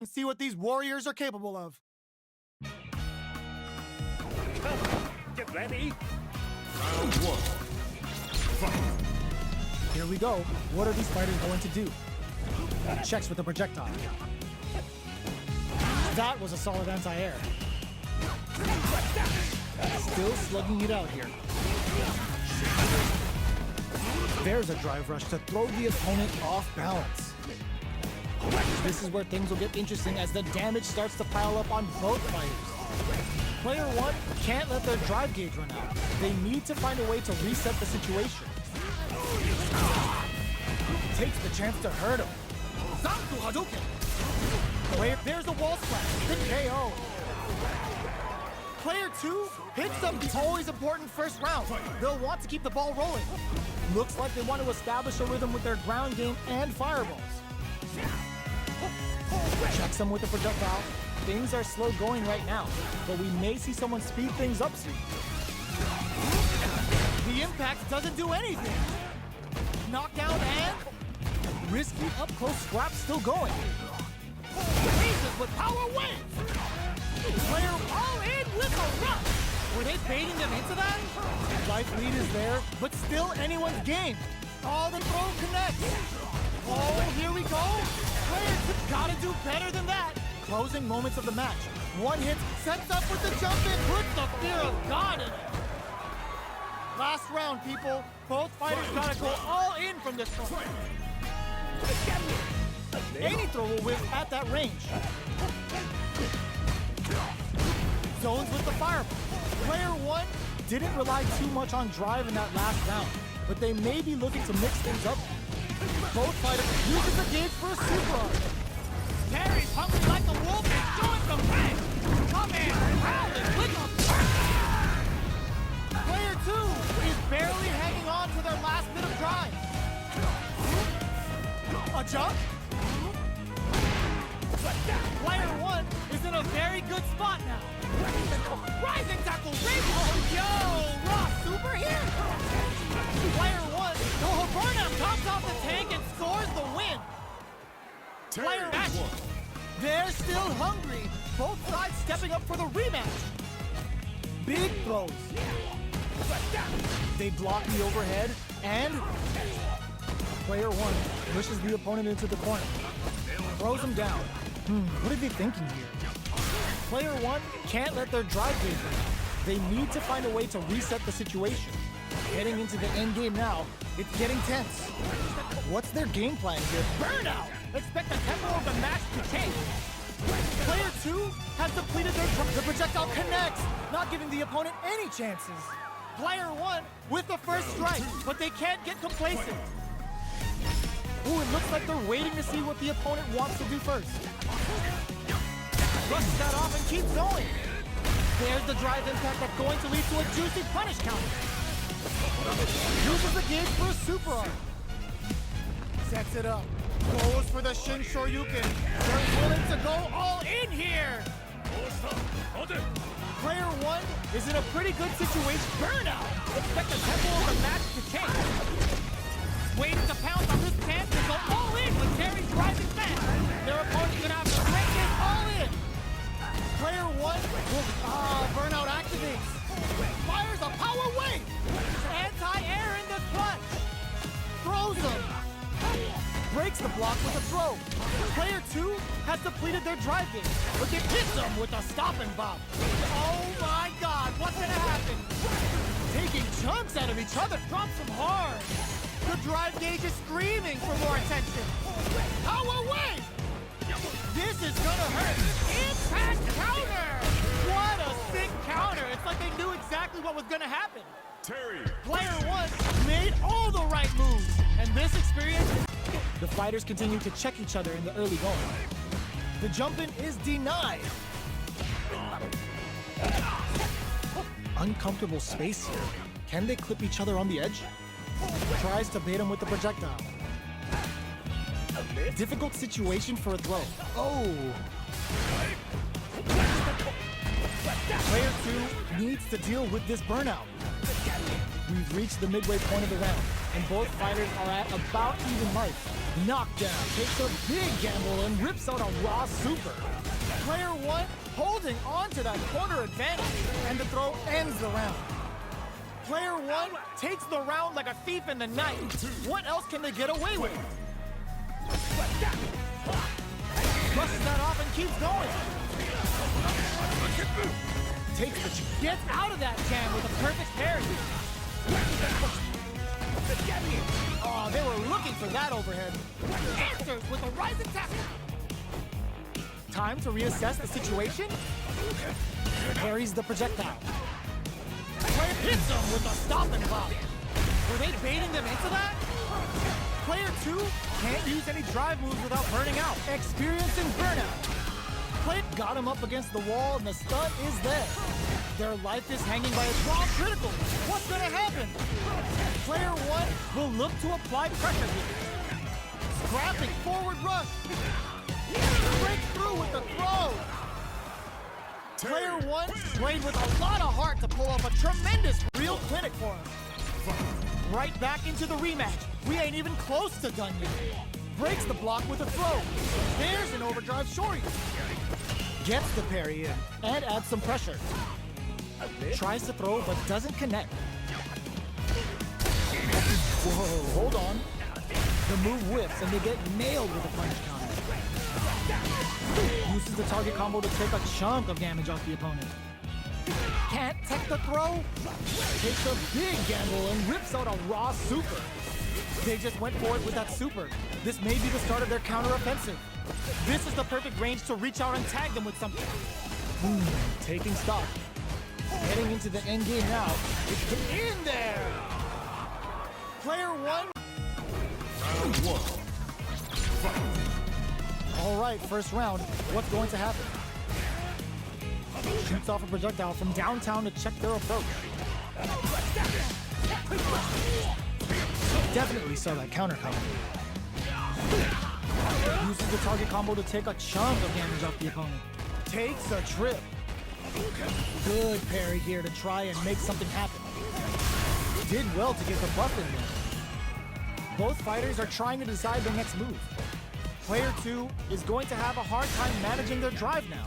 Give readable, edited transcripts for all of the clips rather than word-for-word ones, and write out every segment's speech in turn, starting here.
and see what these warriors are capable of. Get ready. Round one. Fight. Here we go. What are these fighters going to do? Checks with the projectile. That was a solid anti-air. Still slugging it out here. There's a drive rush to throw the opponent off balance. This is where things will get interesting as the damage starts to pile up on both fighters. Player one can't let their drive gauge run out. They need to find a way to reset the situation. Takes the chance to hurt him. Zanku Hadouken! There's a wall splash. Good KO. Player two hits up the always important first round. They'll want to keep the ball rolling. Looks like they want to establish a rhythm with their ground game and fireballs. Checks them with the projectile. Things are slow going right now, but we may see someone speed things up soon. The impact doesn't do anything. Knockdown and risky up-close scrap still going. Jesus with power waves! Player all in with a rush! Were they baiting them into that? Life lead is there, but still anyone's game. Oh, the throw connects! Oh, here we go! Player gotta do better than that! Closing moments of the match. One hit, sets up with the jump in, puts the fear of God in it. Last round, people. Both fighters gotta go all in from this one. Any throw will whiff at that range. Zones with the fireball. Player one didn't rely too much on drive in that last round, but they may be looking to mix things up. Both fighters uses the gauge for a super arm. Terry's hungry like a wolf and showing some pain. Come in, round and click on. Player two is barely hanging on to their last bit of drive. A jump? Player one is in a very good spot now. Rising tackle, Rainbow! Yo, Ross, super here! Player one, Burnham tops off the tank and scores the win. Player action. They're still hungry. Both sides stepping up for the rematch. Big throws. They block the overhead and player one pushes the opponent into the corner. Throws him down. What are they thinking here? Player one can't let their drive gauge run out. They need to find a way to reset the situation. Heading into the end game now, it's getting tense. What's their game plan here? Burnout! Expect the tempo of the match to change. Player two has depleted their drive. The projectile connects, not giving the opponent any chances. Player one with the first strike, but they can't get complacent. Ooh, it looks like they're waiting to see what the opponent wants to do first. Brushes that off and keeps going. There's the drive impact that's going to lead to a juicy punish counter. Uses the gauge for a super arm. Sets it up. Goes for the Shin Shoryuken. They're willing to go all in here. Player one is in a pretty good situation. Burnout! Expect the tempo of the match to change. Waiting to pounce on this chance to go all in with Terry's rising fast. Their opponent's gonna have to break it all in. Player one will, Burnout activates. Fires a power wave. Anti-air in the clutch. Throws him. Breaks the block with a throw. Player two has depleted their drive gauge, but they hits them with a stop and bop. Oh my God, what's gonna happen? Taking chunks out of each other, drops them hard. The drive gauge is screaming for more attention. Power wave! This is gonna hurt. Impact counter! What a sick counter! It's like they knew exactly what was gonna happen. Terry. Player one made all the right moves, and this experience. The fighters continue to check each other in the early going. The jump-in is denied. Uncomfortable space here. Can they clip each other on the edge? Tries to bait him with the projectile. Difficult situation for a throw. Oh! Player two needs to deal with this burnout. We've reached the midway point of the round, and both fighters are at about even life. Knockdown takes a big gamble and rips out a raw super. Player 1 holding on to that corner advantage, and the throw ends the round. Player 1 takes the round like a thief in the night. What else can they get away with? Brushes that off and keeps going. Takes the gets out of that jam with a perfect parry. Oh, they were looking for that overhead. Answers with a rising tackle. Time to reassess the situation. Parries the projectile. Player hits them with a stop and pop. Were they baiting them into that? Player 2 can't use any drive moves without burning out. Experiencing burnout. Player got him up against the wall and the stun is there. Their life is hanging by a raw critical. What's gonna happen? Player 1 will look to apply pressure here. Scrapping forward rush. Breaks through with the throw. Player 1 played with a lot of heart to pull off a tremendous real clinic for him. Right back into the rematch. We ain't even close to done yet. Breaks the block with a throw. There's an overdrive shorty. Gets the parry in and adds some pressure. Tries to throw but doesn't connect. Whoa, hold on. The move whips and they get nailed with a punch counter. Uses the target combo to take a chunk of damage off the opponent. Can't tech the throw. Takes a big gamble and rips out a raw super. They just went for it with that super. This may be the start of their counter-offensive. This is the perfect range to reach out and tag them with something. Taking stock. Heading into the end game now. It's in there! Player 1. Round 1. Fight. All right, first round. What's going to happen? Shoots off a projectile from downtown to check their approach. Definitely saw that counter coming. Uses the target combo to take a chunk of damage off the opponent. Takes a trip. Good parry here to try and make something happen. Did well to get the buff in there. Both fighters are trying to decide their next move. Player 2 is going to have a hard time managing their drive now.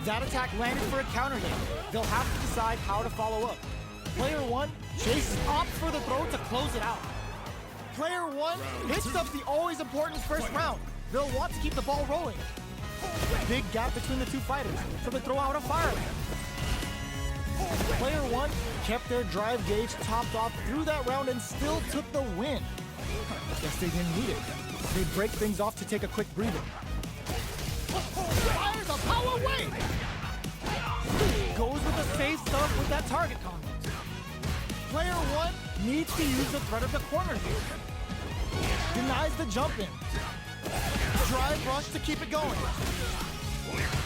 That attack landed for a counter hit. They'll have to decide how to follow up. Player 1 opts for the throw to close it out. Player 1 hits up the always important first round. They'll want to keep the ball rolling. Big gap between the two fighters, so they throw out a fire. Player 1 kept their drive gauge topped off through that round and still took the win. Guess they didn't need it. They break things off to take a quick breather. Fires a power wave! Goes with the safe stuff with that target combo. Player 1 needs to use the threat of the corner here. Denies the jump in. Drive rush to keep it going.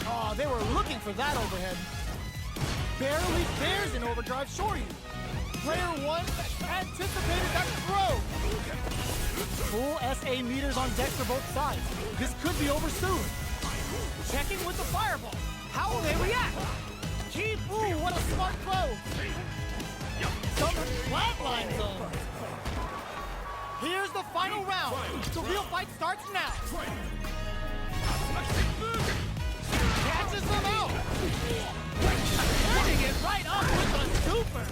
Oh, they were looking for that overhead. Barely there's an overdrive shorty. Player 1 anticipated that throw. Full SA meters on deck for both sides. This could be over soon. Checking with the fireball. How will they react? Ooh, what a smart throw. Someone flatline zone. Here's the final round. The real fight starts now. Catches them out. Turning it right up with a super.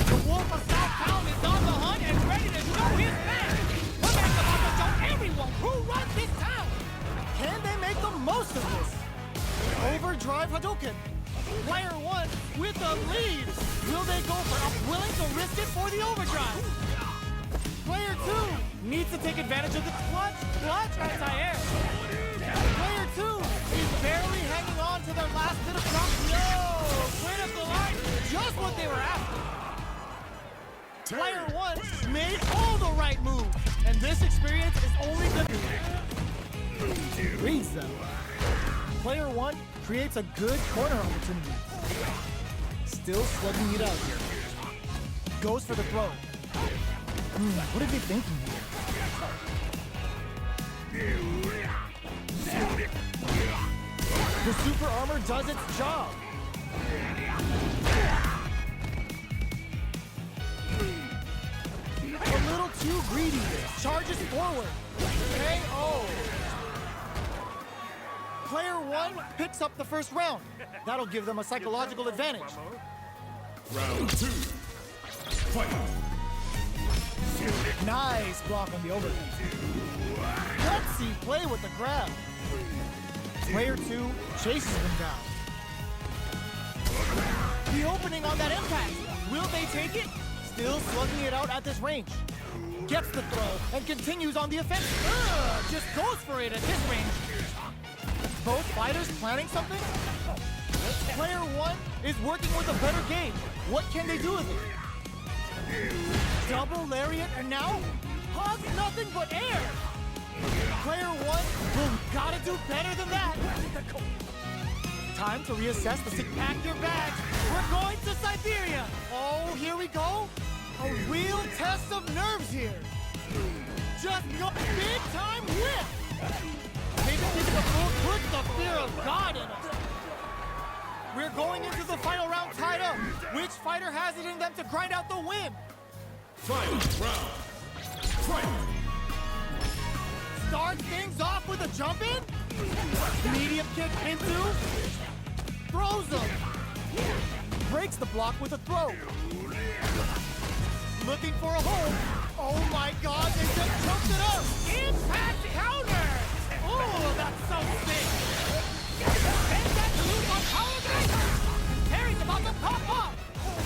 The Wolf of South Town is on the hunt and ready to show his man. The man's about to show everyone who runs this town. Can they make the most of this? Overdrive Hadouken. Player 1 with the lead. Will they go for it? Willing to risk it for the overdrive. Player 2 needs to take advantage of the clutch anti-air. Player 2 is barely hanging on to their last bit of drop. No! Critical art, just what they were after. Player 1 made all the right moves, and this experience is only good. Reads them. Player 1 creates a good corner opportunity. Still slugging it out here. Goes for the throw. What are they thinking here? The super armor does its job. A little too greedy. Charges forward. KO. Player one picks up the first round. That'll give them a psychological advantage. Round 2. Fight. Nice block on the overhead. Gutsy play with the grab. Player two chases them down. The opening on that impact. Will they take it? Still slugging it out at this range. Gets the throw and continues on the offensive. Just goes for it at this range. Both fighters planning something? Player one is working with a better game. What can they do with it? Double lariat and now? Hugs nothing but air. Player one will gotta do better than that. Time to reassess the situation. Pack your bags. We're going to Siberia. Oh, here we go. A real test of nerves here. Just go big time whip. Maybe thinking the fool puts the fear of God in us. We're going into the final round tied up. Which fighter has it in them to grind out the win? Final round. Fight. Starts things off with a jump in. Medium kick into. Throws him. Breaks the block with a throw. Looking for a hold. Oh my God, they just jumped it up. Impact counter. Oh, that's so sick. And that move on holiday. Terry's about to pop up.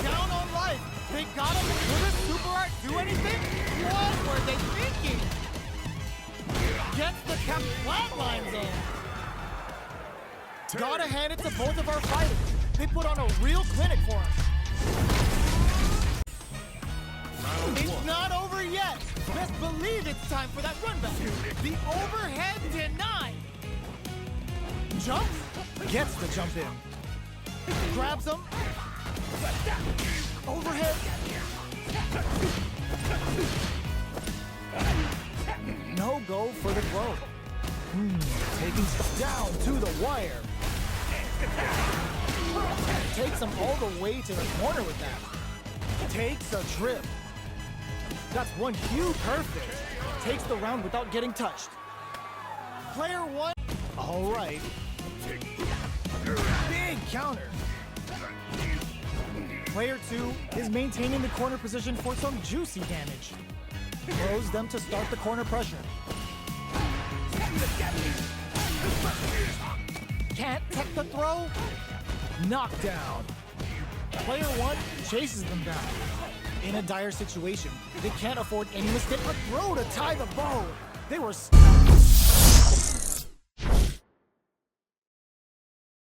Down on life. They got him. Will this super art do anything? What were they thinking? Gets the cap flatlines in. Gotta hand it to both of our fighters. They put on a real clinic for us. Round It's 1. not over yet. Best believe it's time for that run back. The overhead denied. Jumps. Gets the jump in. Grabs him. Overhead. No go for the throw. Taking down to the wire. Takes him all the way to the corner with that. Takes a trip. That's one huge perfect. Takes the round without getting touched. Player one. All right. Big counter. Player two is maintaining the corner position for some juicy damage. Throws them to start the corner pressure. Can't tech the throw. Knockdown. Player one chases them down. In a dire situation, they can't afford any mistake. A throw to tie the bow. They were